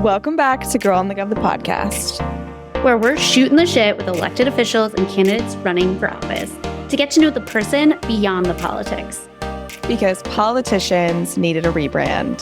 Welcome back to Girl on the Gov, the podcast, where we're shooting the shit with elected officials and candidates running for office to get to know the person beyond the politics. Because politicians needed a rebrand.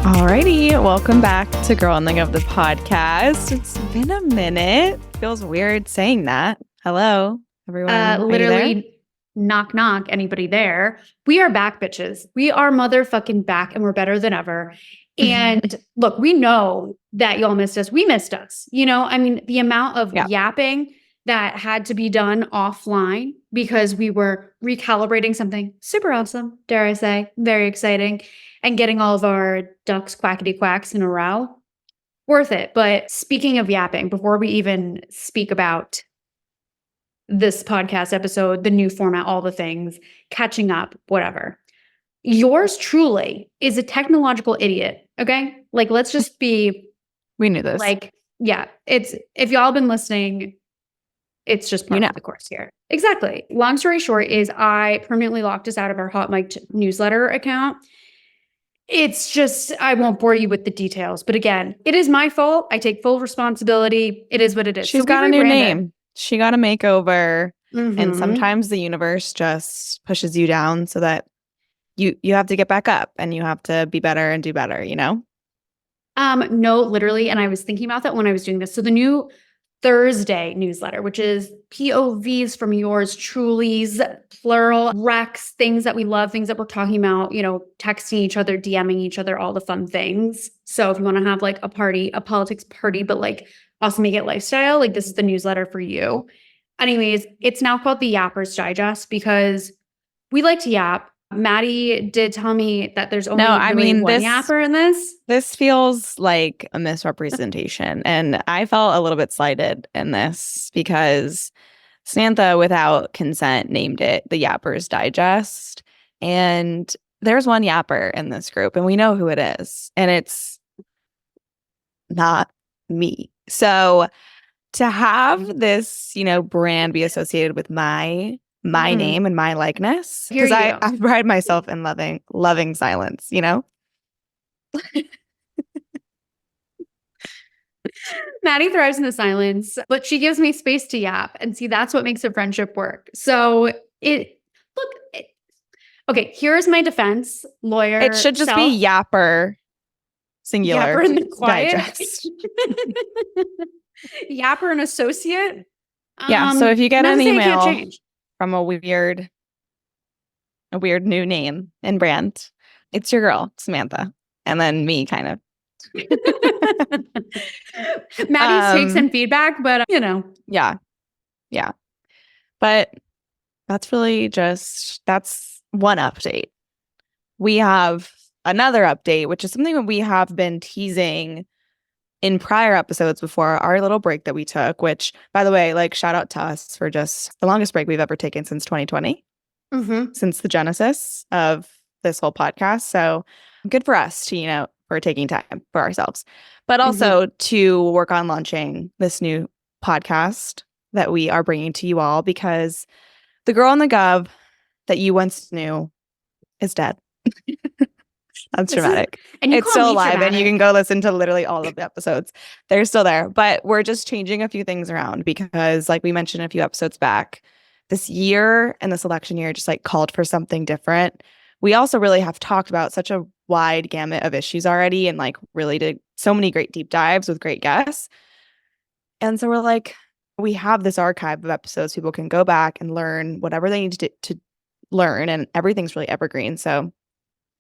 Alrighty, welcome back to Girl on the Gov, the podcast. It's been a minute. Feels weird saying that. Hello, everyone. Literally, knock, knock, anybody there? We are back, bitches. We are motherfucking back, and we're better than ever. And look, we know that y'all missed us. We missed us. You know, I mean, the amount of yapping that had to be done offline because we were recalibrating something super awesome, dare I say, very exciting, and getting all of our ducks quackity quacks in a row. Worth it. But speaking of yapping, before we even speak about this podcast episode, the new format, all the things, catching up, whatever. Yours truly is a technological idiot, okay? Like, let's just be... We knew this. Like, yeah, it's... If y'all been listening, it's just part of the course here. Exactly. Long story short is I permanently locked us out of our Hot Mic newsletter account. It's just, I won't bore you with the details. But again, it is my fault. I take full responsibility. It is what it is. She's got a new name. She got a makeover, and sometimes the universe just pushes you down so that you have to get back up and you have to be better and do better, you know? No, literally. And I was thinking about that when I was doing this. So the new Thursday newsletter, which is POVs from yours truly's, plural, Rex, things that we love, things that we're talking about, you know, texting each other, DMing each other, all the fun things. So if you want to have like a party, a politics party, but like also make it lifestyle, like this is the newsletter for you. Anyways, it's now called the Yappers Digest because we like to yap. Maddie did tell me that there's only one yapper in this. This feels like a misrepresentation. And I felt a little bit slighted in this because Samantha, without consent, named it the Yappers Digest. And there's one yapper in this group, and we know who it is. And it's not me. So to have this, you know, brand be associated with my name and my likeness, because I pride myself in loving silence, you know? Maddie thrives in the silence, but she gives me space to yap. And see, that's what makes a friendship work. So okay, here's my defense, lawyer. It should just be yapper, singular. Yapper in the quiet. Digest. Yapper and associate. Yeah, so if you get an email from a weird new name and brand, it's your girl, Samantha. And then me, kind of. Maddie's takes and feedback, but you know. Yeah. But that's really that's one update. We have another update, which is something that we have been teasing in prior episodes before our little break that we took, which, by the way, like, shout out to us for just the longest break we've ever taken since 2020, since the genesis of this whole podcast. So good for us to, you know, for taking time for ourselves, but also to work on launching this new podcast that we are bringing to you all, because the Girl on the Gov that you once knew is dead. That's dramatic. It's still alive, and you can go listen to literally all of the episodes. They're still there, but we're just changing a few things around because, like we mentioned a few episodes back, this year and this election year just like called for something different. We also really have talked about such a wide gamut of issues already, and like really did so many great deep dives with great guests. And so we're like, we have this archive of episodes. People can go back and learn whatever they need to learn, and everything's really evergreen. So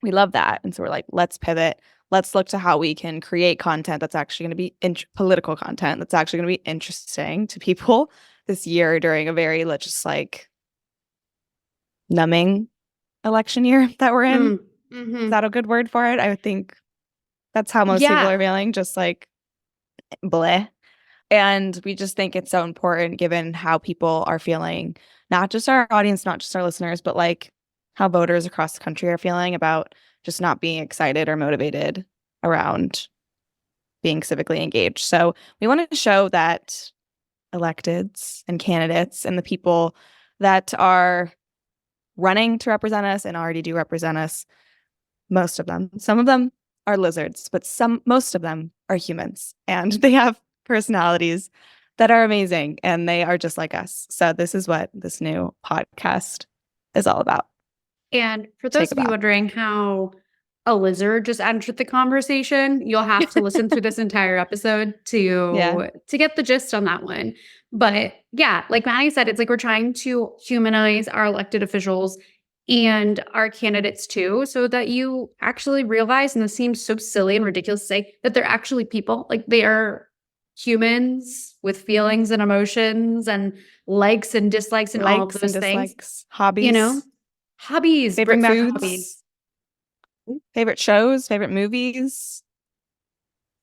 we love that. And so we're like, let's pivot. Let's look to how we can create content that's actually going to be political content that's actually going to be interesting to people this year during a very, let's just like, numbing election year that we're in. Is that a good word for it? I think that's how most people are feeling, just like bleh. And we just think it's so important given how people are feeling, not just our audience, not just our listeners, but like how voters across the country are feeling about just not being excited or motivated around being civically engaged. So we wanted to show that electeds and candidates and the people that are running to represent us and already do represent us. Most of them. Some of them are lizards, but most of them are humans, and they have personalities that are amazing, and they are just like us. So this is what this new podcast is all about. And for those of you wondering how a lizard just entered the conversation, you'll have to listen through this entire episode to get the gist on that one. But yeah, like Maddie said, it's like we're trying to humanize our elected officials and our candidates too, so that you actually realize, and this seems so silly and ridiculous to say, that they're actually people. Like they are humans with feelings and emotions and likes and dislikes and all of those things. Hobbies. You know? Hobbies. Favorite Bring back foods. hobbies. Favorite shows, favorite movies.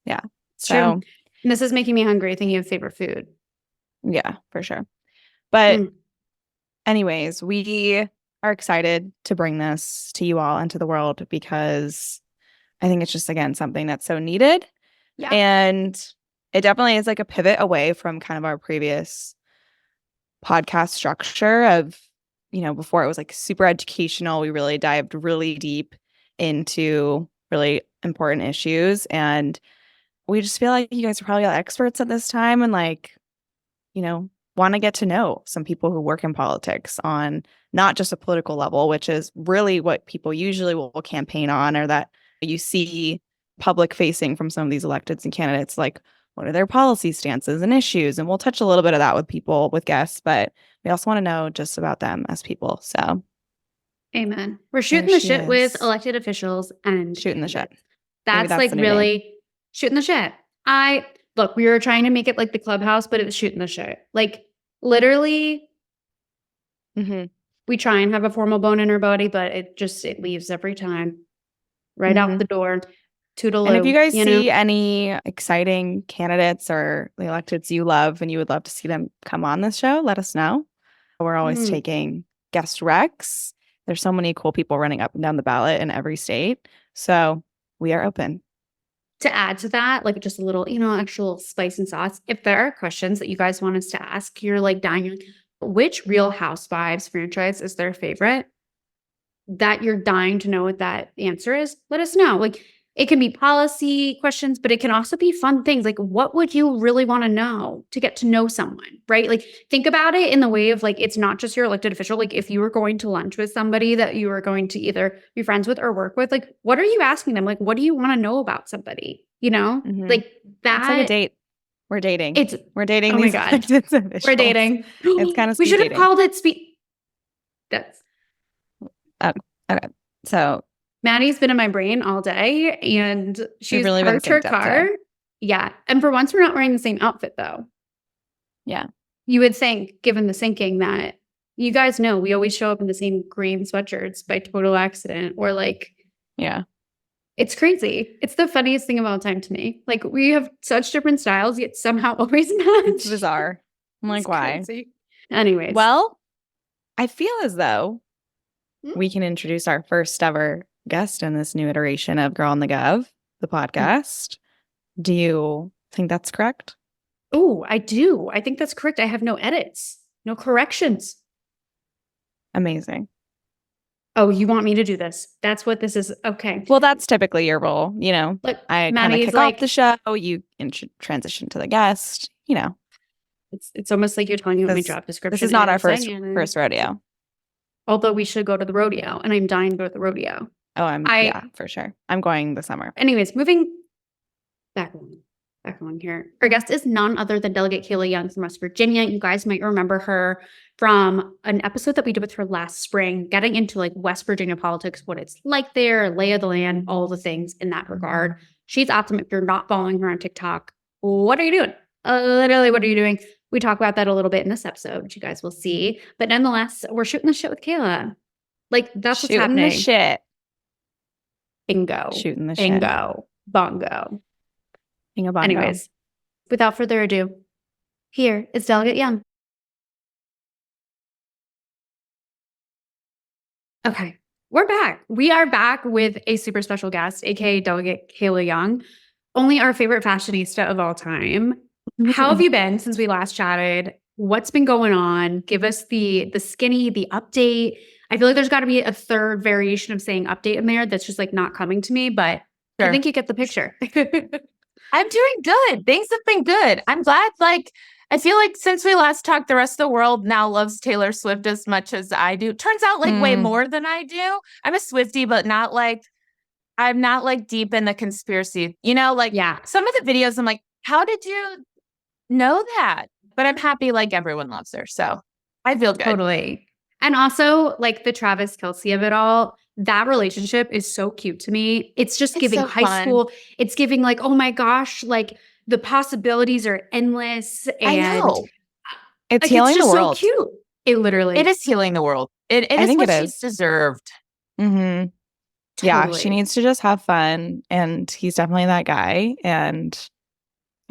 Yeah. True. And this is making me hungry thinking of favorite food. Yeah, for sure. But anyways, we are excited to bring this to you all and to the world because I think it's just, again, something that's so needed. Yeah. And it definitely is like a pivot away from kind of our previous podcast structure of, you know, before it was like super educational. We really dived really deep into really important issues. And we just feel like you guys are probably all experts at this time and like, you know, want to get to know some people who work in politics on not just a political level, which is really what people usually will campaign on, or that you see public facing from some of these electeds and candidates, like what are their policy stances and issues. And we'll touch a little bit of that with people, with guests, but we also want to know just about them as people. So amen. We're shooting the shit with elected officials and shooting the shit. That's like really shooting the shit. Look, we were trying to make it like the clubhouse, but it was shooting the shit. Like literally, we try and have a formal bone in our body, but it leaves every time. Right out the door. Toodaloo. And if you guys see any exciting candidates or the electeds you love and you would love to see them come on this show, let us know. We're always taking guest recs. There's so many cool people running up and down the ballot in every state. So we are open. To add to that, like just a little, actual spice and sauce. If there are questions that you guys want us to ask, you're like dying, which Real Housewives franchise is their favorite? That you're dying to know what that answer is, let us know. Like it can be policy questions, but it can also be fun things. Like what would you really want to know to get to know someone, right? Like think about it in the way of like, it's not just your elected official. Like if you were going to lunch with somebody that you were going to either be friends with or work with, like what are you asking them? Like what do you want to know about somebody? Like that. It's like a date. We're dating. We're dating. Oh my God. We're dating. It's kind of we should have called it speed. That's okay. So Maddie's been in my brain all day and she's really parked her car. Yeah. And for once, we're not wearing the same outfit though. Yeah. You would think, given the syncing, that you guys know we always show up in the same green sweatshirts by total accident or like, yeah. It's crazy. It's the funniest thing of all time to me. Like we have such different styles, yet somehow always match. It's bizarre. I'm like, why? Crazy. Anyways. Well, I feel as though we can introduce our first ever guest in this new iteration of Girl on the Gov, the podcast. Do you think that's correct? Oh, I do. I think that's correct. I have no edits, no corrections. Amazing. Oh, you want me to do this? That's what this is. Okay. Well, that's typically your role. Look, I kind of kick off the show. You transition to the guest. It's almost like you're telling me what my job description is. This is not our first rodeo. Although we should go to the rodeo, and I'm dying to go to the rodeo. Oh, yeah, for sure. I'm going this summer. Anyways, moving back on here. Our guest is none other than Delegate Kayla Young from West Virginia. You guys might remember her from an episode that we did with her last spring, getting into like West Virginia politics, what it's like there, lay of the land, all the things in that regard. She's awesome. If you're not following her on TikTok, what are you doing? Literally, what are you doing? We talk about that a little bit in this episode, which you guys will see. But nonetheless, we're shooting the shit with Kayla. Like, that's what's happening. Shooting the shit. Bingo. Shooting the shit. Bingo. Bongo. Bingo bongo. Anyways, without further ado, here is Delegate Young. Okay, we're back. We are back with a super special guest, aka Delegate Kayla Young, only our favorite fashionista of all time. How have you been since we last chatted? What's been going on? Give us the skinny, the update. I feel like there's got to be a third variation of saying update in there that's just like not coming to me, but I Sure. think you get the picture. I'm doing good. Things have been good. I'm glad, like, I feel like since we last talked, the rest of the world now loves Taylor Swift as much as I do. Turns out, like, way more than I do. I'm a Swiftie, but not like, I'm not like deep in the conspiracy. You know, like, Yeah. some of the videos, I'm like, how did you know that? But I'm happy, like, everyone loves her. So I feel good. Totally. And also, like the Travis Kelce of it all, that relationship is so cute to me. It's just It's giving so high fun. school. It's giving like, oh my gosh, like the possibilities are endless. I And know. It's like, healing it's just the so world. cute. It literally, It is healing the world. It I is think what it she's is. deserved. Mm-hmm. Yeah, she totally. needs to just have fun, and he's definitely that guy, and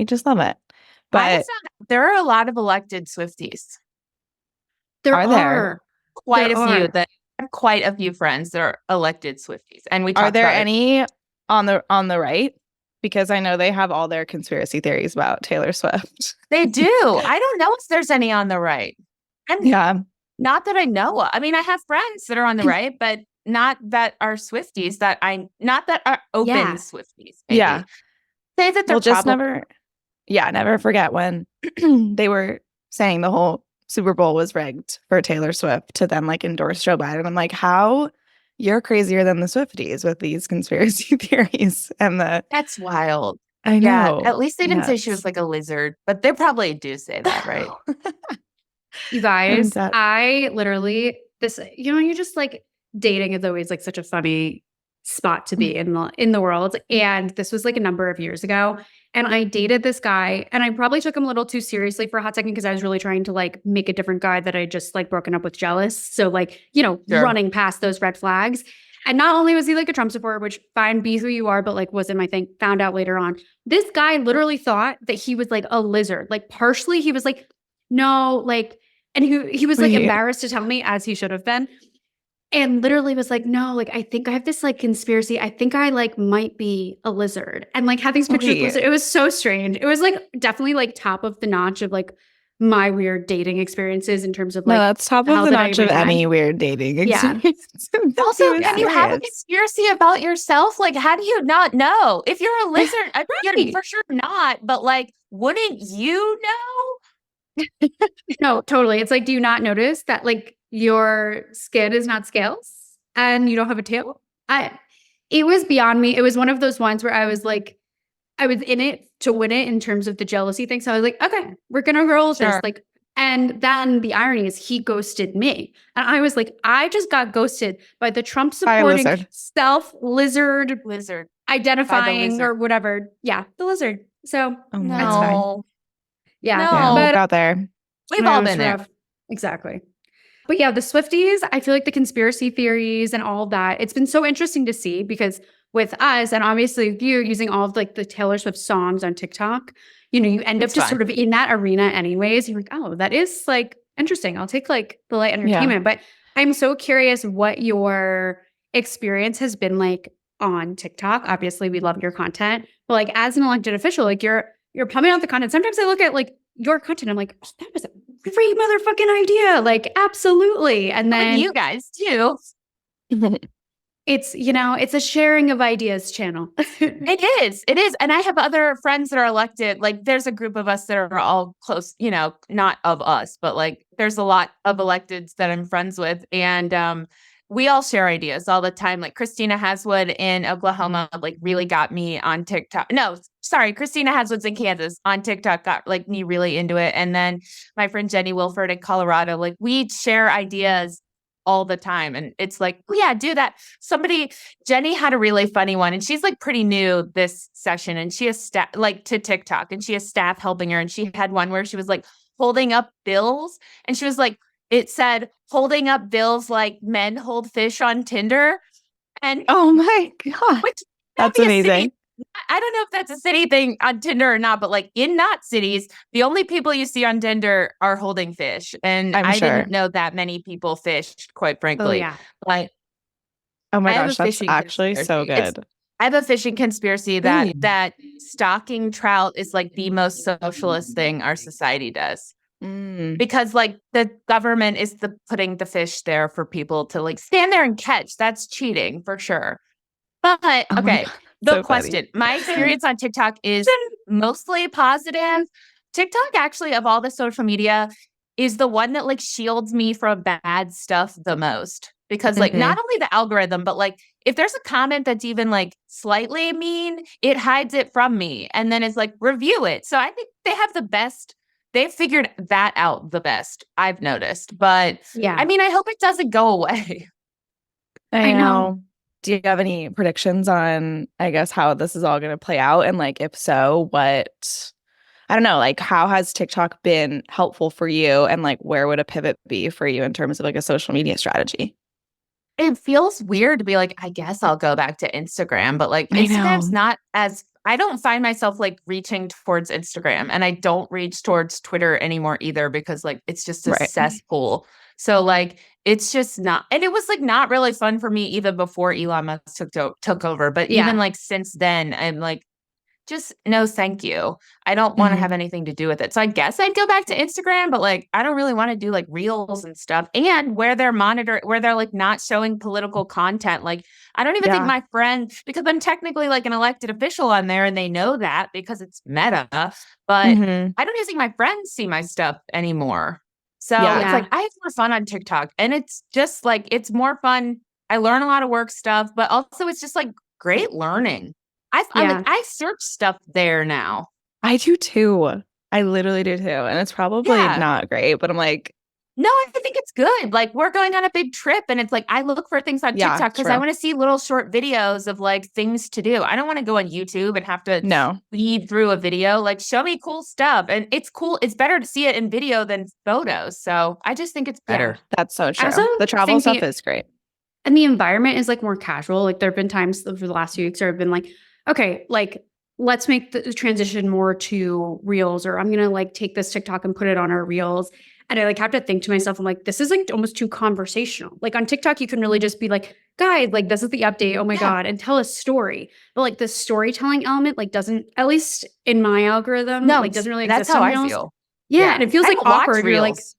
I just love it. I have But found there are a lot of elected Swifties. There are there? are. Quite There a few are. that I have quite a few friends that are elected Swifties. And we Are talked there about it. any on the right? Because I know they have all their conspiracy theories about Taylor Swift. They do. I don't know if there's any on the right. And Yeah. not that I know of. I mean, I have friends that are on the right, but not that are Swifties not that are open Yeah. Swifties, maybe. Yeah. Say that they're We'll just probably never forget when they were saying the whole Super Bowl was rigged for Taylor Swift to then like endorse Joe Biden. I'm like, how you're crazier than the Swifties with these conspiracy theories and that's wild. I Yeah, know. at least they didn't say she Yes. was like a lizard, but they probably do say that, right? You guys, And, I literally you just like dating is always like such a funny spot to be in the world. And this was like a number of years ago. And I dated this guy and I probably took him a little too seriously for a hot second because I was really trying to like make a different guy that I just like broken up with jealous. So like, Sure. running past those red flags. And not only was he like a Trump supporter, which fine, be who you are, but like wasn't my thing, found out later on. This guy literally thought that he was like a lizard. Like partially he was like, no, like, and he was like Wait. embarrassed to tell me as he should have been. And literally was like, no, like I think I have this like conspiracy. I think I like might be a lizard. And like had these pictures Wait. posted. It was so strange. It was like definitely like top of the notch of like my weird dating experiences in terms of No, like that's top the of hell the did I notch even of had. any weird dating Yeah. experience. Also, He was and you have a serious. conspiracy about yourself. Like, how do you not know? If you're a lizard, you're Right. for sure not. But like, wouldn't you know? No, totally. It's like, do you not notice that like your skin is not scales and you don't have a tail? It was beyond me. It was one of those ones where I was like, I was in it to win it in terms of the jealousy thing. So I was like, okay, we're gonna roll with this. Sure. Like, and then the irony is he ghosted me. And I was like, I just got ghosted by the Trump By a supporting lizard. self lizard Lizard. identifying lizard. or whatever. Yeah, the lizard. So Oh my that's fine. No. Yeah. No. Yeah, But got there. We've yeah, all it was been there. rough. Exactly. But yeah, the Swifties, I feel like the conspiracy theories and all that, it's been so interesting to see because with us and obviously you using all of like the Taylor Swift songs on TikTok, you end up It's just fun. sort of in that arena anyways. You're like, oh, that is like interesting. I'll take like the light entertainment. But I'm so curious what your experience has been like on TikTok. Obviously, we love your content, but like as an elected official, like you're pumping out the content. Sometimes I look at like your content, I'm like, oh, that was a great motherfucking idea. Like, absolutely. And then you guys too. it's, it's a sharing of ideas channel. It is. It is. And I have other friends that are elected. Like there's a group of us that are all close, not of us, but like there's a lot of electeds that I'm friends with. And we all share ideas all the time. Like Christina Haswood in Oklahoma, like really got me on TikTok. No, sorry. Christina Haswood's in Kansas on TikTok got like me really into it. And then my friend Jenny Wilford in Colorado, like we share ideas all the time. And it's like, oh yeah, do that. Jenny had a really funny one and she's like pretty new this session and she has staff like to TikTok and she has staff helping her. And she had one where she was like holding up bills and she was like, it said holding up bills like men hold fish on Tinder. And oh my God. That's amazing. I don't know if that's a city thing on Tinder or not, but like in not cities, the only people you see on Tinder are holding fish. And I'm I sure. didn't know that many people fished, quite frankly. Oh, yeah. Like, oh my I have gosh, a that's fishing actually so conspiracy. good. I have a fishing conspiracy that stalking trout is like the most socialist thing our society does. because like the government is putting the fish there for people to like stand there and catch. That's cheating for sure. But Oh my okay, God. the So funny. question, my experience on TikTok is mostly positive. TikTok actually, of all the social media, is the one that like shields me from bad stuff the most. Because like not only the algorithm, but like if there's a comment that's even like slightly mean, it hides it from me and then it's like review it. So I think they have the best. They've figured that out the best, I've noticed. But Yeah. I mean, I hope it doesn't go away. I I know. know. Do you have any predictions on, I guess, how this is all going to play out? And like, if so, what, I don't know, like, how has TikTok been helpful for you? And like, where would a pivot be for you in terms of like a social media strategy? It feels weird to be like, I guess I'll go back to Instagram, but like I Instagram's know. not as, I don't find myself like reaching towards Instagram and I don't reach towards Twitter anymore either because like it's just a Right. cesspool. So like it's just not, and it was like not really fun for me even before Elon Musk took over. But even Yeah. like since then, I'm like, just no, thank you. I don't want to have anything to do with it. So I guess I'd go back to Instagram, but like I don't really want to do like reels and stuff. And where they're like not showing political content. Like I don't even think Yeah. my friends, because I'm technically like an elected official on there and they know that because it's Meta, but Mhm. I don't even think my friends see my stuff anymore. So Yeah. it's like Yeah. I have more fun on TikTok and it's just like it's more fun. I learn a lot of work stuff, but also it's just like great learning. I'm like, Yeah. I search stuff there now. I do too. I literally do too. And it's probably Yeah. not great, but I'm like, No, I think it's good. Like we're going on a big trip and it's like I look for things on yeah, TikTok because I true. want to see little short videos of like things to do. I don't want to go on YouTube and have to No. lead through a video. Like show me cool stuff. And it's cool. It's better to see it in video than photos. So I just think it's Yeah. better. That's so I true. also The travel think stuff the is great. and the environment is like more casual. Like there have been times over the last few weeks where I've been like, okay, like let's make the transition more to reels, or I'm gonna like take this TikTok and put it on our reels. And I like have to think to myself, I'm like, this is like almost too conversational. Like on TikTok, you can really just be like, guys, like this is the update. Oh my Yeah. God, and tell a story. But like the storytelling element, like doesn't, at least in my algorithm, No, like doesn't really that's exist how on I reels. feel. Yeah, and it feels I like don't watch awkward. You're like, reels.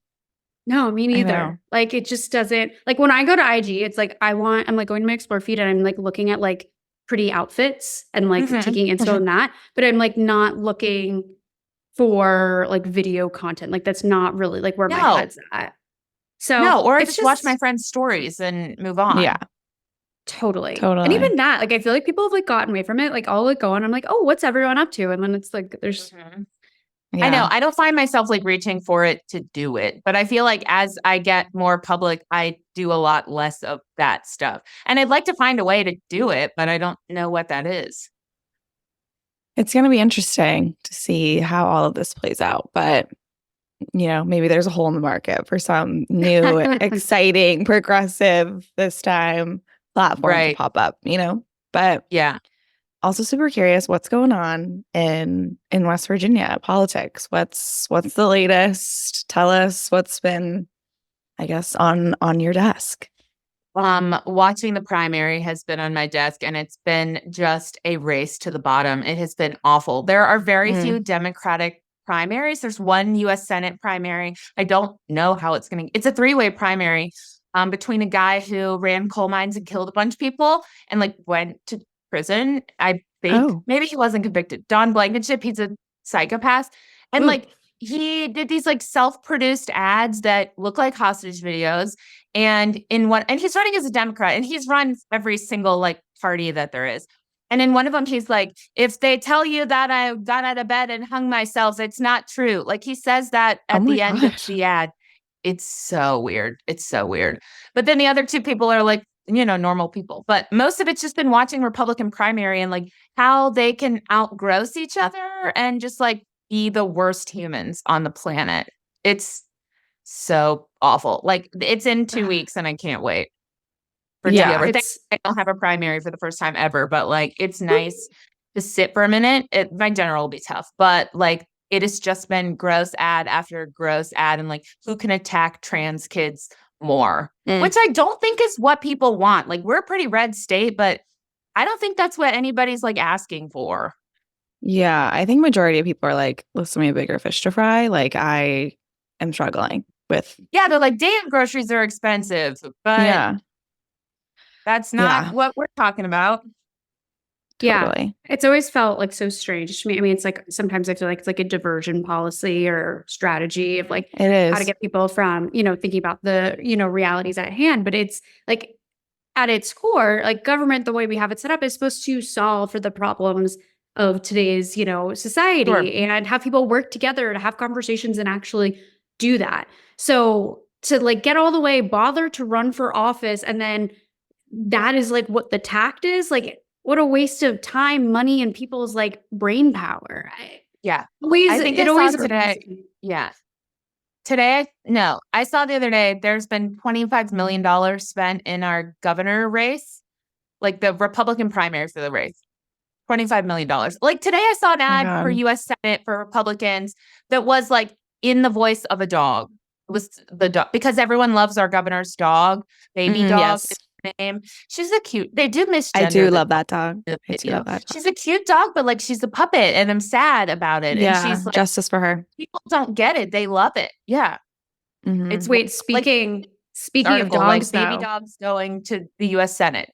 no, me I neither. know. Like it just doesn't, like when I go to IG, it's like I'm like going to my explore feed and I'm like looking at like pretty outfits and like Mhm. taking inspo in that, but I'm like not looking for like video content. Like that's not really like where my No. head's at. So No, or I it's just watch my friends' stories and move on. Yeah, totally. And totally. even that, like I feel like people have like gotten away from it. Like I'll like go on, I'm like, oh, what's everyone up to? And then it's like there's Mhm. Yeah. I know. I don't find myself like reaching for it to do it, but I feel like as I get more public, I do a lot less of that stuff. And I'd like to find a way to do it, but I don't know what that is. It's going to be interesting to see how all of this plays out. But, you know, maybe there's a hole in the market for some new, exciting, progressive this time platform to Right. pop up, you know? But Yeah. also super curious what's going on in West Virginia politics. What's the latest? Tell us what's been, I guess, on your desk. Watching the primary has been on my desk and it's been just a race to the bottom. It has been awful. There are very few Democratic primaries. There's one US Senate primary. I don't know how it's a three-way primary between a guy who ran coal mines and killed a bunch of people and like went to prison. I think maybe he wasn't convicted. Don Blankenship, he's a psychopath. And like he did these like self-produced ads that look like hostage videos. And he's running as a Democrat and he's run every single like party that there is. And in one of them, he's like, if they tell you that I got out of bed and hung myself, it's not true. Like he says that at the end of the ad. It's so weird. It's so weird. But then the other two people are like, you know, normal people. But most of it's just been watching Republican primary and like how they can outgross each other and just like be the worst humans on the planet. It's so awful. Like it's in 2 weeks and I can't wait for it to be over. I don't have a primary for the first time ever, but like it's nice to sit for a minute. My general will be tough, but like it has just been gross ad after gross ad and like who can attack trans kids more, which I don't think is what people want. Like we're a pretty red state, but I don't think that's what anybody's like asking for. Yeah, I think majority of people are like, listen, we have bigger fish to fry. Like I am struggling with. Yeah, they're like, damn, groceries are expensive, but that's not what we're talking about. Totally. Yeah, it's always felt like so strange to me. I mean, it's like sometimes I feel like it's like a diversion policy or strategy of like It is how to get people from, thinking about the, realities at hand. But it's like at its core, like government, the way we have it set up is supposed to solve for the problems of today's, society Sure. and have people work together to have conversations and actually do that. So to like get all the way, bother to run for office, and then that is like what the tact is, like what a waste of time, money, and people's like brain power. Yeah. I think it I always saw today. Yeah. Today, no, I saw the other day, there's been $25 million spent in our governor race, like the Republican primary for the race. $25 million. Like today, I saw an ad for U.S. Senate for Republicans that was like in the voice of a dog. It was the dog, because everyone loves our governor's dog, baby dog. Yes. Is her name. She's a cute. They do misgender. I do love that dog. I do love that dog. She's a cute dog, but like she's a puppet, and I'm sad about it. Yeah, and she's like, justice for her. people don't get it. They love it. Yeah. It's speaking of article, dogs, like baby though, dogs going to the U.S. Senate.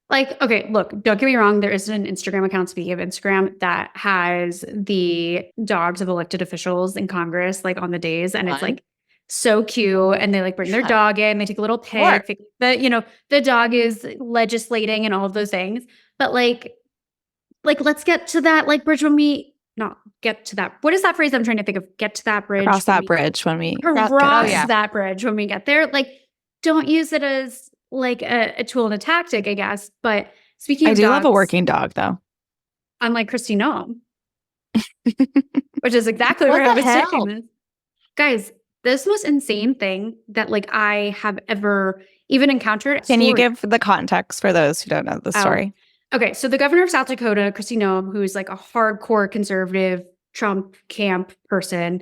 Like, okay, look, don't get me wrong. There is an Instagram account, speaking of Instagram, that has the dogs of elected officials in Congress, like on the days. And it's like so cute. And they like bring their dog in, they take a little pic. The dog is legislating and all of those things. But like, let's get to that like bridge when we not get to that. What is that phrase I'm trying to think of? Get to that bridge. Cross that bridge when we cross that bridge when we get there. Like, don't use it as like a tool and a tactic, I guess. But speaking of I do dogs, love a working dog, though. Unlike Christy Noam, which is exactly where I was taking this. Guys, this most insane thing that like I have ever even encountered. Can you give the context for those who don't know the story? Okay, so the governor of South Dakota, Christy Noam, who's like a hardcore conservative Trump camp person,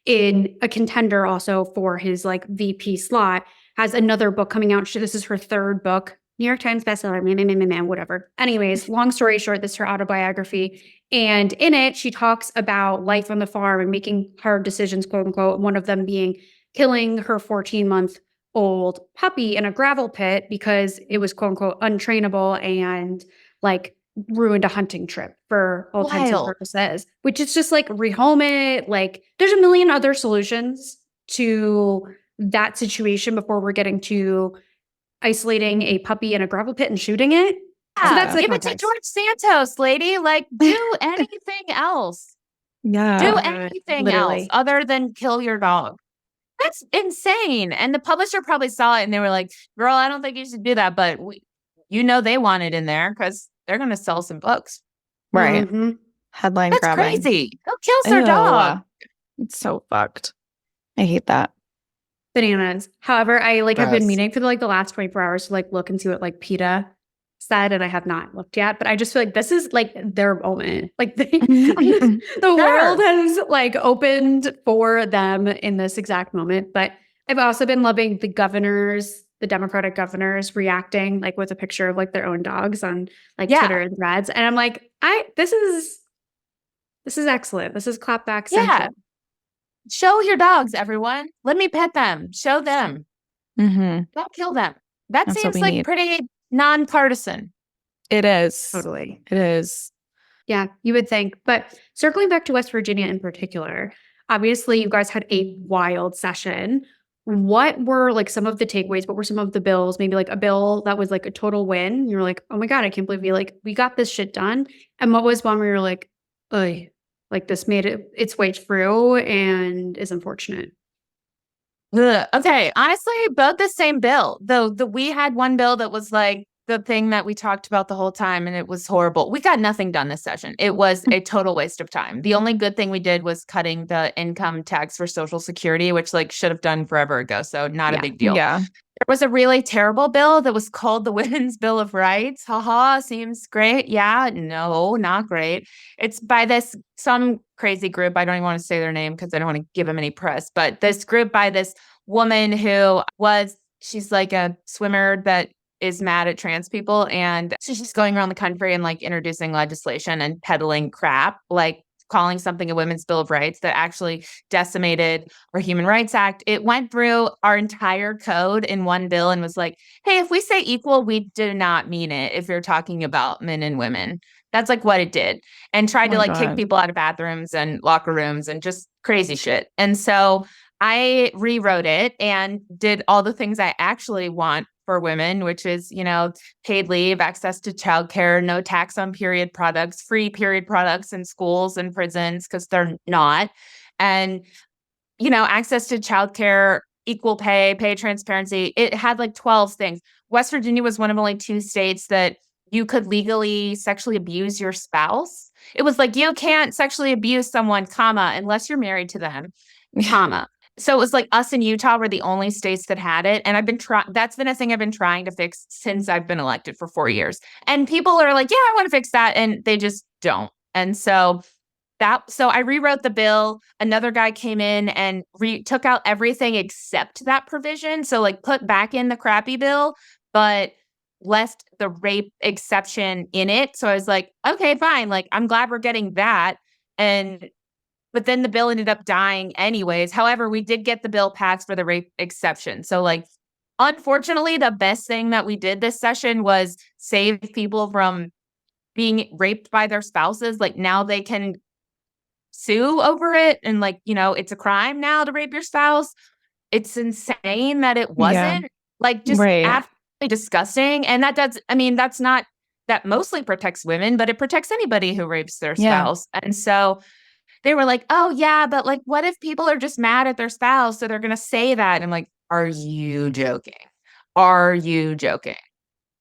in a contender also for his like VP slot, has another book coming out. This is her third book, New York Times bestseller, whatever. Anyways, long story short, this is her autobiography. And in it, she talks about life on the farm and making hard decisions, quote unquote, one of them being killing her 14-month-old puppy in a gravel pit because it was, quote unquote, untrainable and like ruined a hunting trip for all intents and purposes, which is just like rehome it. Like there's a million other solutions to that situation before we're getting to isolating a puppy in a gravel pit and shooting it. Yeah. So that's give it to George Santos, lady. Like do anything else. Yeah. Do anything else other than kill your dog. That's insane. And the publisher probably saw it and they were like, girl, I don't think you should do that. But they want it in there because they're going to sell some books. Right. Mm-hmm. Headline That's grabbing. Crazy. Who kills their dog? It's so fucked. I hate that. Bananas. However, I have been meaning for the last 24 hours to like look and see what like PETA said, and I have not looked yet. But I just feel like this is like their moment. Like the world has like opened for them in this exact moment. But I've also been loving the Democratic governors reacting like with a picture of like their own dogs on like Twitter and threads. And I'm like, this is excellent. This is clapback central. Yeah. Show your dogs, everyone. Let me pet them. Show them. Mm-hmm. Don't kill them. That seems like pretty nonpartisan. It is. Totally. It is. Yeah, you would think. But circling back to West Virginia in particular, obviously you guys had a wild session. What were like some of the takeaways? What were some of the bills? Maybe like a bill that was like a total win. You were like, oh my God, I can't believe we got this shit done. And what was one where you're like, ugh, like this made its way through and is unfortunate? Okay, honestly, both the same bill. Though we had one bill that was like the thing that we talked about the whole time, and it was horrible. We got nothing done this session. It was a total waste of time. The only good thing we did was cutting the income tax for Social Security, which like should have done forever ago. So not a big deal. Yeah. There was a really terrible bill that was called the Women's Bill of Rights. Haha, seems great. Yeah, no, not great. It's by some crazy group. I don't even want to say their name because I don't want to give them any press. But this group by this woman she's like a swimmer that is mad at trans people. And so she's going around the country and like introducing legislation and peddling crap. Like calling something a Women's Bill of Rights that actually decimated our Human Rights Act. It went through our entire code in one bill and was like, hey, if we say equal, we do not mean it if you're talking about men and women. That's like what it did. And tried to my like kick God. people out of bathrooms and locker rooms and just crazy shit. And so I rewrote it and did all the things I actually want for women, which is, paid leave, access to childcare, no tax on period products, free period products in schools and prisons because they're not. And, access to childcare, equal pay transparency. It had like 12 things. West Virginia was one of only 2 states that you could legally sexually abuse your spouse. It was like, you can't sexually abuse someone, comma, unless you're married to them, comma. So it was like us in Utah were the only states that had it. And I've been that's been a thing I've been trying to fix since I've been elected for 4 years. And people are like, yeah, I want to fix that. And they just don't. And so I rewrote the bill. Another guy came in and took out everything except that provision. So like put back in the crappy bill, but left the rape exception in it. So I was like, okay, fine. Like, I'm glad we're getting that. But then the bill ended up dying anyways. However, we did get the bill passed for the rape exception. So like, unfortunately, the best thing that we did this session was save people from being raped by their spouses. Like now they can sue over it. And like, it's a crime now to rape your spouse. It's insane that it wasn't like just Right. absolutely disgusting. And that's not, that mostly protects women, but it protects anybody who rapes their spouse. And so they were like, oh yeah, but like, what if people are just mad at their spouse? So they're going to say that. And I'm like, are you joking? Are you joking?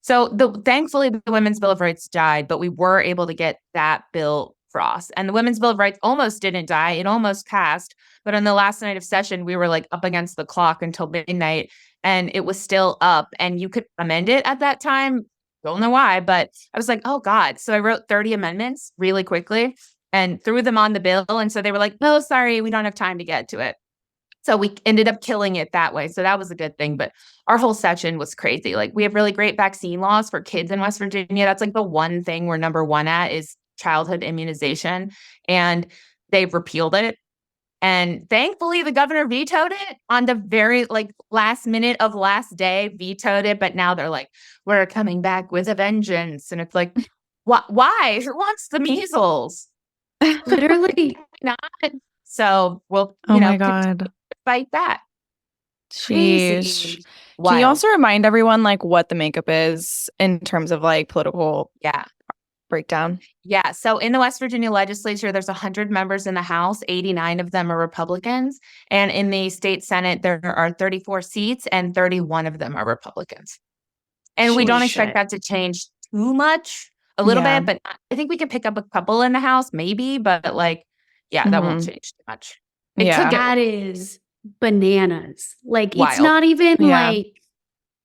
So thankfully the Women's Bill of Rights died, but we were able to get that bill crossed. And the Women's Bill of Rights almost didn't die. It almost passed. But on the last night of session, we were like up against the clock until midnight and it was still up and you could amend it at that time. Don't know why, but I was like, oh God. So I wrote 30 amendments really quickly and threw them on the bill. And so they were like, oh, sorry, we don't have time to get to it. So we ended up killing it that way. So that was a good thing. But our whole session was crazy. Like we have really great vaccine laws for kids in West Virginia. That's like the one thing we're number one at is childhood immunization. And they've repealed it. And thankfully the governor vetoed it on the very like last minute of last day, vetoed it. But now they're like, we're coming back with a vengeance. And it's like, why? Who wants the measles? Literally. Not. So we'll, Oh my God. fight that. Sheesh. Crazy. Can you also remind everyone like what the makeup is in terms of like political breakdown? Yeah. So in the West Virginia legislature, there's 100 members in the House. 89 of them are Republicans. And in the state Senate, there are 34 seats and 31 of them are Republicans. And we don't expect that to change too much, a little bit, but I think we can pick up a couple in the House, maybe, but like, that won't change too much. That is bananas. Like wild. It's not even like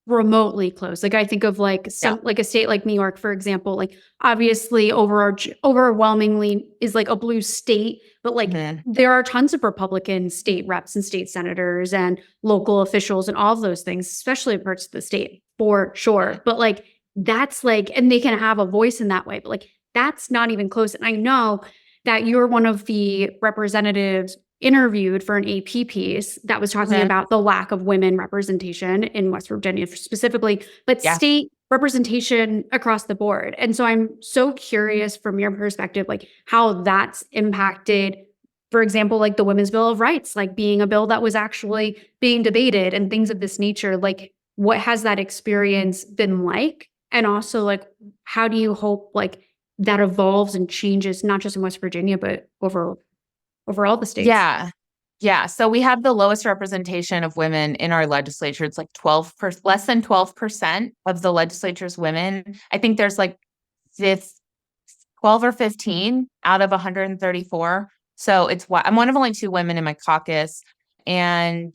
remotely close. Like I think of like like a state like New York, for example, like obviously overwhelmingly is like a blue state, but like there are tons of Republican state reps and state senators and local officials and all of those things, especially in parts of the state for sure. But like that's like, and they can have a voice in that way, but like that's not even close. And I know that you're one of the representatives interviewed for an AP piece that was talking about the lack of women representation in West Virginia specifically, but state representation across the board. And so I'm so curious from your perspective, like how that's impacted, for example, like the Women's Bill of Rights, like being a bill that was actually being debated and things of this nature. Like what has that experience been like? And also like, how do you hope like that evolves and changes, not just in West Virginia, but over all the states? Yeah. So we have the lowest representation of women in our legislature. It's like less than 12% of the legislature's women. I think there's like 12 or 15 out of 134. So I'm one of only 2 women in my caucus. And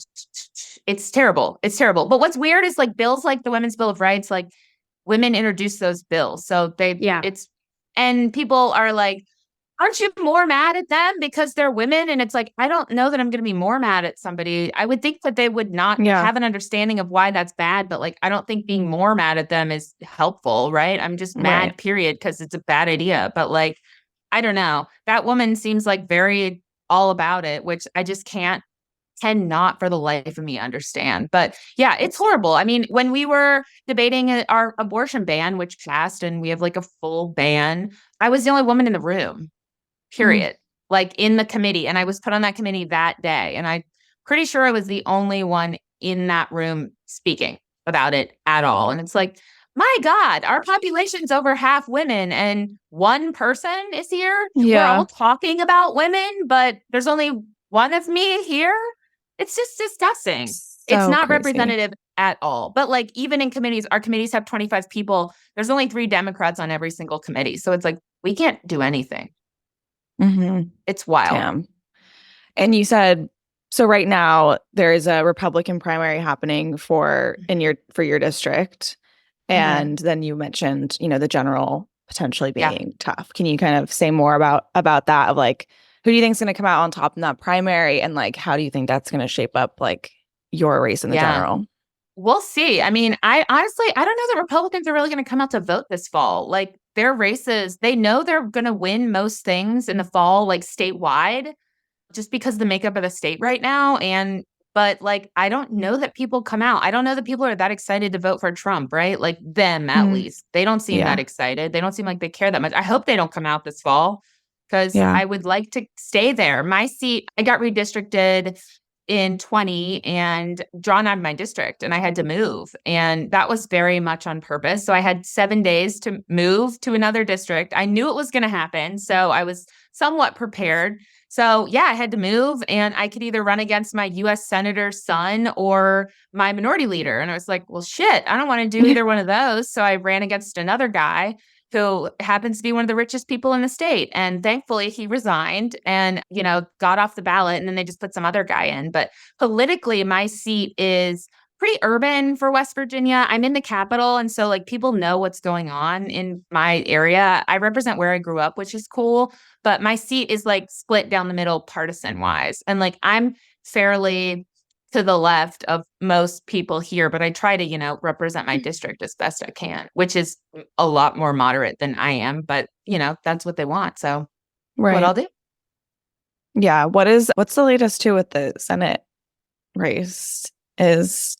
it's terrible. It's terrible. But what's weird is like bills like the Women's Bill of Rights, like women introduce those bills. So and people are like, aren't you more mad at them because they're women? And it's like, I don't know that I'm going to be more mad at somebody. I would think that they would not have an understanding of why that's bad. But like, I don't think being more mad at them is helpful, right? I'm just mad, period, because it's a bad idea. But like, I don't know. That woman seems like very all about it, which I just cannot for the life of me understand. But yeah, it's horrible. I mean, when we were debating our abortion ban, which passed and we have like a full ban, I was the only woman in the room, period. Like in the committee. And I was put on that committee that day. And I'm pretty sure I was the only one in that room speaking about it at all. And it's like, my God, our population's over half women and one person is here. We're all talking about women, but there's only one of me here. It's just disgusting. It's not crazy. representative at all. But like even in committees, our committees have 25 people. There's only 3 Democrats on every single committee. So it's like, we can't do anything. It's wild. Damn. And you said, so right now there is a Republican primary happening for your district. And then you mentioned, the general potentially being tough. Can you kind of say more about that of like, who do you think is going to come out on top in that primary? And like, how do you think that's going to shape up like your race in the general? We'll see. I mean, I honestly don't know that Republicans are really going to come out to vote this fall. Like their races, they know they're going to win most things in the fall, like statewide, just because of the makeup of the state right now. But like, I don't know that people come out. I don't know that people are that excited to vote for Trump, right? Like them, at least. They don't seem that excited. They don't seem like they care that much. I hope they don't come out this fall because I would like to stay there. My seat, I got redistricted in 20 and drawn out of my district and I had to move. And that was very much on purpose. So I had 7 days to move to another district. I knew it was going to happen. So I was somewhat prepared. So yeah, I had to move and I could either run against my US senator's son or my minority leader. And I was like, well, shit, I don't want to do either one of those. So I ran against another guy who happens to be one of the richest people in the state. And thankfully he resigned and, got off the ballot and then they just put some other guy in. But politically, my seat is pretty urban for West Virginia. I'm in the capital. And so like people know what's going on in my area. I represent where I grew up, which is cool. But my seat is like split down the middle partisan wise. And like I'm fairly to the left of most people here, but I try to, represent my district as best I can, which is a lot more moderate than I am. But, that's what they want. So what I'll do. Yeah. What's the latest too with the Senate race? Is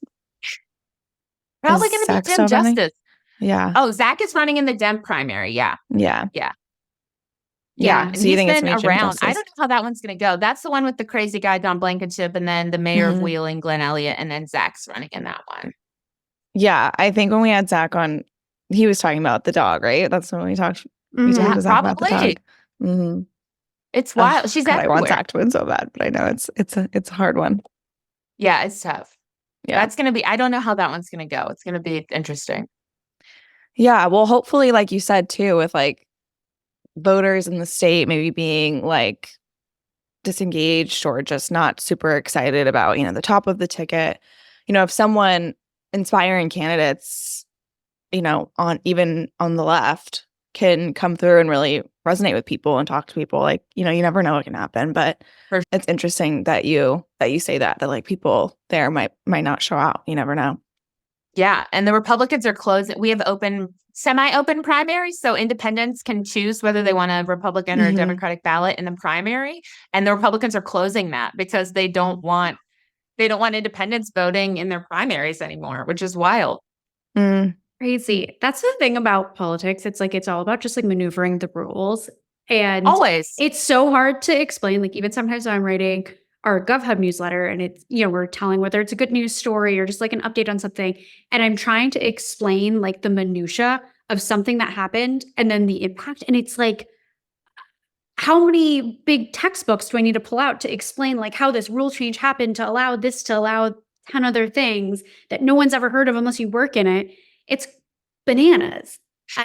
probably going to be Jim Justice. Yeah. Oh, Zach is running in the Dem primary. Yeah. Yeah. And so you think he's been it's around. I don't know how that one's going to go. That's the one with the crazy guy, Don Blankenship, and then the mayor of Wheeling, Glenn Elliott, and then Zach's running in that one. Yeah. I think when we had Zach on, he was talking about the dog, right? That's when we talked. We talked to Zach about the dog. It's wild. She's everywhere. I want Zach to win so bad, but I know it's a hard one. Yeah, it's tough. Yeah. That's going to be, I don't know how that one's going to go. It's going to be interesting. Yeah. Well, hopefully, like you said, too, with like voters in the state maybe being like disengaged or just not super excited about, the top of the ticket, if someone inspiring candidates, on the left can come through and really resonate with people and talk to people, like, you never know what can happen. But it's interesting that you say that like people there might not show out. You never know. Yeah. And the Republicans are closing. We have semi-open primaries. So independents can choose whether they want a Republican or a Democratic ballot in the primary. And the Republicans are closing that because they don't want independents voting in their primaries anymore, which is wild. Crazy. That's the thing about politics. It's like, it's all about just like maneuvering the rules. And always, it's so hard to explain. Like even sometimes when I'm writing our GovHub newsletter and it's, we're telling whether it's a good news story or just like an update on something. And I'm trying to explain like the minutia of something that happened and then the impact. And it's like, how many big textbooks do I need to pull out to explain like how this rule change happened to allow 10 other things that no one's ever heard of unless you work in it? It's bananas.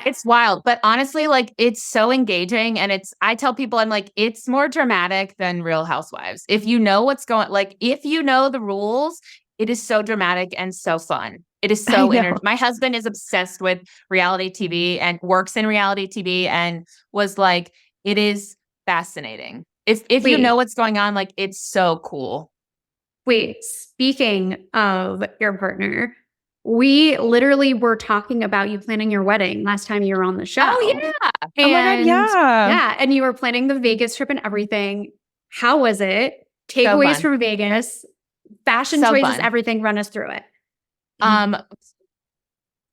It's wild. But honestly, like it's so engaging. And I tell people, I'm like, it's more dramatic than Real Housewives. If you know what's if you know the rules, it is so dramatic and so fun. It is so my husband is obsessed with reality TV and works in reality TV and was like, it is fascinating. If you know what's going on, like it's so cool. Wait, speaking of your partner, we literally were talking about you planning your wedding last time you were on the show. Oh yeah. Oh my God, And yeah. and you were planning the Vegas trip and everything. How was it? Takeaways fun. from Vegas, fashion So choices, fun. everything. Run us through it. Um,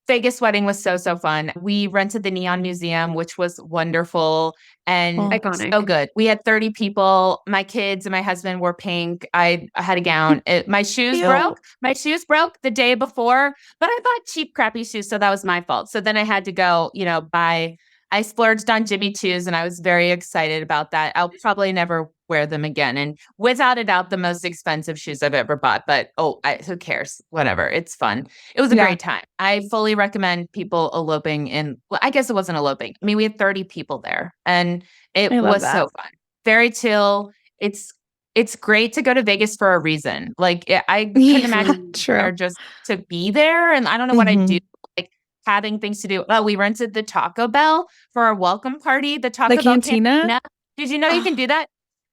Vegas wedding was so fun. We rented the Neon Museum, which was wonderful and Oh. Iconic. so good. We had 30 people. My kids and my husband wore pink. I had a gown. My shoes Cute. broke. My shoes broke the day before, but I bought cheap, crappy shoes, so that was my fault. So then I had to go, buy. I splurged on Jimmy Choos, and I was very excited about that. I'll probably never wear them again. And without a doubt, the most expensive shoes I've ever bought. But who cares? Whatever. It's fun. It was a great time. I fully recommend people eloping well, I guess it wasn't eloping. I mean, we had 30 people there and it I love was that. so fun. Very chill. It's great to go to Vegas for a reason. Like I couldn't imagine there just to be there. And I don't know what I'd do. Like having things to do. Oh, we rented the Taco Bell for our welcome party. The Taco Bell cantina. Did you know you can do that?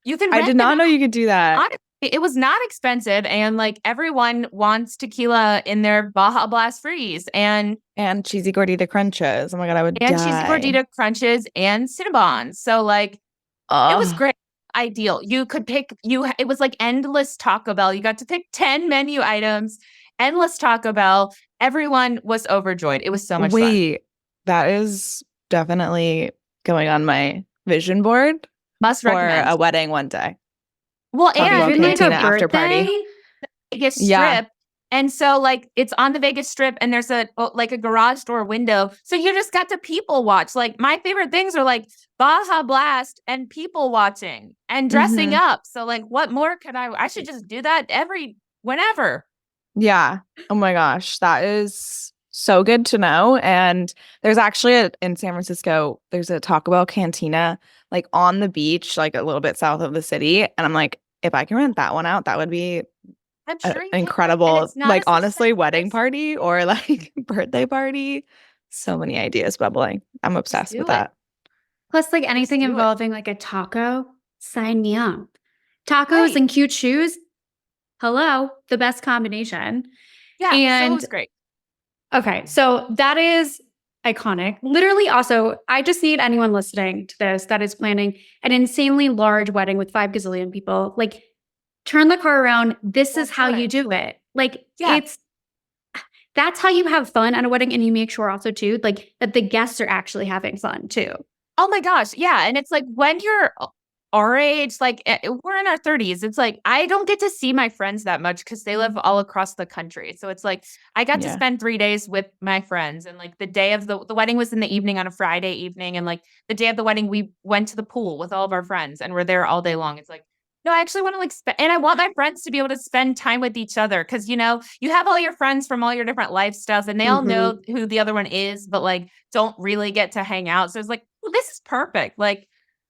You can. I did not know you could do that. Honestly, it was not expensive, and like everyone wants tequila in their Baja Blast Freeze and cheesy gordita crunches. Oh my God, I would die. cheesy gordita crunches and Cinnabons. So like it was great. Ideal. You could pick it was like endless Taco Bell. You got to pick 10 menu items, endless Taco Bell. Everyone was overjoyed. It was so much fun. Wait, that is definitely going on my vision board Must for recommend. a wedding one day. Well, Taco Bell and like cantina a after party. birthday, Vegas Strip. And so like it's on the Vegas Strip and there's a garage door window. So you just got to people watch. Like my favorite things are like Baja Blast and people watching and dressing up. So like what more could I should just do that whenever. Yeah. Oh my gosh. That is so good to know. And there's actually in San Francisco, there's a Taco Bell cantina like on the beach, like a little bit south of the city. And I'm like, if I can rent that one out, that would be I'm sure incredible, like honestly, expensive. wedding party or like birthday party. So many ideas bubbling. I'm obsessed with that. Plus, like anything involving like a taco, sign me up. Tacos and cute shoes. Hello, the best combination. Yeah, and so it was great. Okay, so that is iconic. Literally, also, I just need anyone listening to this that is planning an insanely large wedding with 5 gazillion people. Like, turn the car around. This is how you do it. Like, that's how you have fun at a wedding, and you make sure also too, like that the guests are actually having fun too. Oh my gosh, yeah, and it's like when you're our age, like we're in our 30s. It's like I don't get to see my friends that much because they live all across the country. So it's like I got to spend 3 days with my friends, and like the day of the wedding was in the evening on a Friday evening, and like the day of the wedding we went to the pool with all of our friends and we're there all day long. It's like no, I actually want to like spend, and I want my friends to be able to spend time with each other because you have all your friends from all your different life stuff, and they all know who the other one is, but like don't really get to hang out. So it's like, well, this is perfect. Like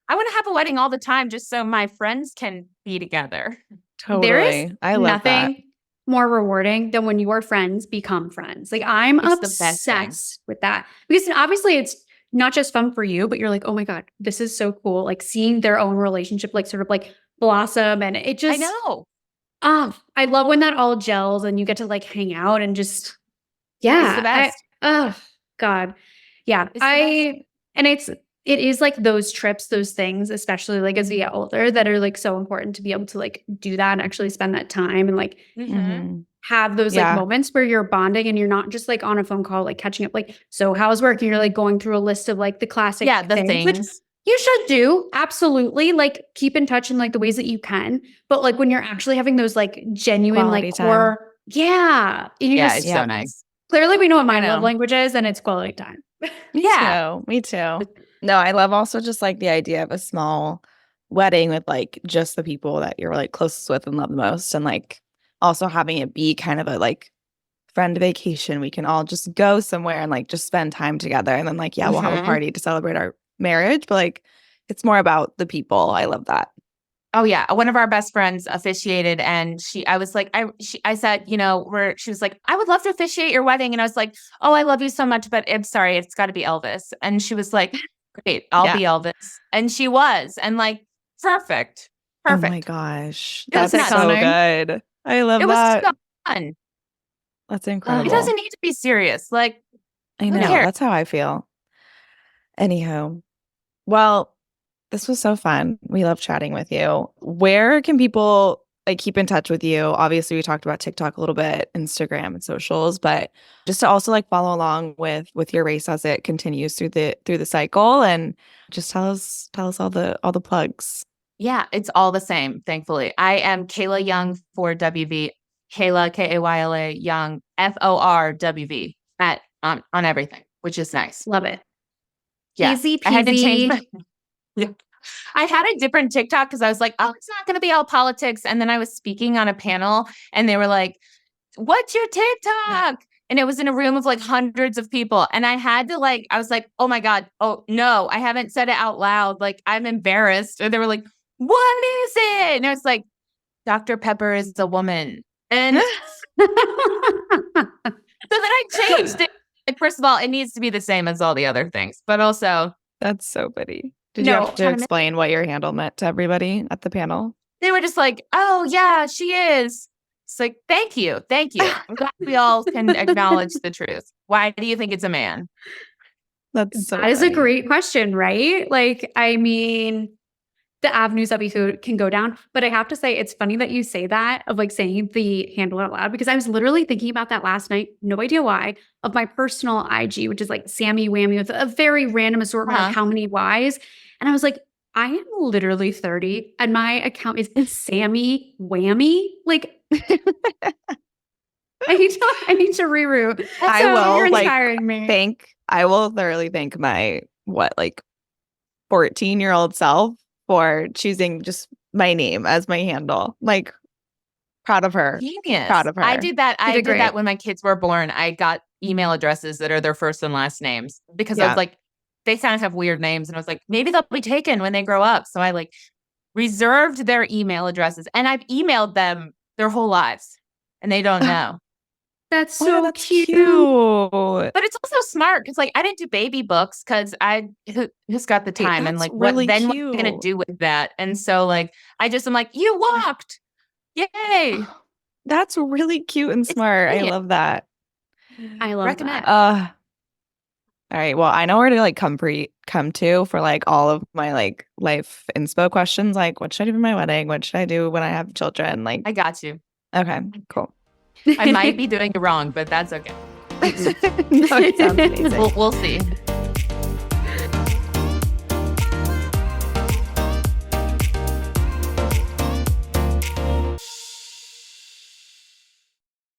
I want to have a wedding all the time just so my friends can be together. Totally. There is I love nothing more rewarding than when your friends become friends. Like I'm It's obsessed with that because obviously it's not just fun for you, but you're like, oh my God, this is so cool. Like seeing their own relationship, like sort of like blossom. And it just, I know. I love when that all gels and you get to like hang out and just, It's the best. God. Yeah. It is like those trips, those things, especially like as we get older that are like so important to be able to like do that and actually spend that time and like have those like moments where you're bonding and you're not just like on a phone call, like catching up, like, so how's work? And you're like going through a list of like the classic things. Which you should do. Absolutely. Like keep in touch in like the ways that you can. But like when you're actually having those like genuine, quality like time. core. Yeah. It's so nice. Clearly we know what my love language is and it's quality time. Me too. No, I love also just like the idea of a small wedding with like just the people that you're like closest with and love the most. And like also having it be kind of a like friend vacation. We can all just go somewhere and like just spend time together. And then like, we'll have a party to celebrate our marriage. But like it's more about the people. I love that. Oh yeah, one of our best friends officiated, and I said, she was like, I would love to officiate your wedding, and I was like, oh, I love you so much, but I'm sorry, it's got to be Elvis, and she was like, great, I'll be Elvis, and she was, and like, perfect. Oh my gosh, that's so good. I love that. It was so fun. That's It incredible. doesn't need to be serious. Like, I who know. cares? That's how I feel. Anyhow, well, this was so fun. We love chatting with you. Where can people like keep in touch with you? Obviously, we talked about TikTok a little bit, Instagram and socials, but just to also like follow along with your race as it continues through the cycle, and just tell us all the plugs. Yeah, it's all the same, thankfully. I am Kayla Young for WV. Kayla, Kayla Young, FORWV on everything, which is nice. Love it. Yeah. Easy I had to change peasy. my yeah. I had a different TikTok because I was like, oh, it's not going to be all politics. And then I was speaking on a panel and they were like, what's your TikTok? And it was in a room of like hundreds of people. And I had to like, I was like, oh my God. Oh no, I haven't said it out loud. Like I'm embarrassed. And they were like, what is it? And I was like, Dr. Pepper is a woman. And so then I changed it. Like, first of all, it needs to be the same as all the other things, but also That's so funny. Did you No. have to explain what your handle meant to everybody at the panel? they were just like, oh yeah, she is. It's like, thank you. Thank you. I'm glad we all can acknowledge the truth. Why do you think it's a man? That's so That is a funny. great question, right? Like, I mean, the avenues that we can go down. But I have to say, it's funny that you say that of like saying the handle out loud because I was literally thinking about that last night, no idea why, of my personal IG, which is like Sammy Whammy with a very random assortment of how many Ys. And I was like, I am literally 30 and my account is Sammy Whammy. Like, I need to reroute. I So will, you're like, inspiring me. I will thoroughly thank my 14-year-old self for choosing just my name as my handle. Like, proud of her. Genius. Proud of her. I did that. I did did great. that when my kids were born. I got email addresses that are their first and last names because I Yeah. was like, they sound have weird names. And I was like, maybe they'll be taken when they grow up. So I like reserved their email addresses and I've emailed them their whole lives and they don't know. That's Oh, yeah, so that's cute. But it's also smart because like I didn't do baby books because who's got the time and that's like really what then what am I gonna cute. do with that? And so like I just am like, you walked. Yay. That's really cute and It's smart. I brilliant. love that. I love Recommend. that. All right. Well, I know where to like come to for like all of my like life inspo questions. Like, what should I do for my wedding? What should I do when I have children? Like, I got you. okay, cool. I might be doing it wrong, but that's okay. No, it sounds amazing. We'll see.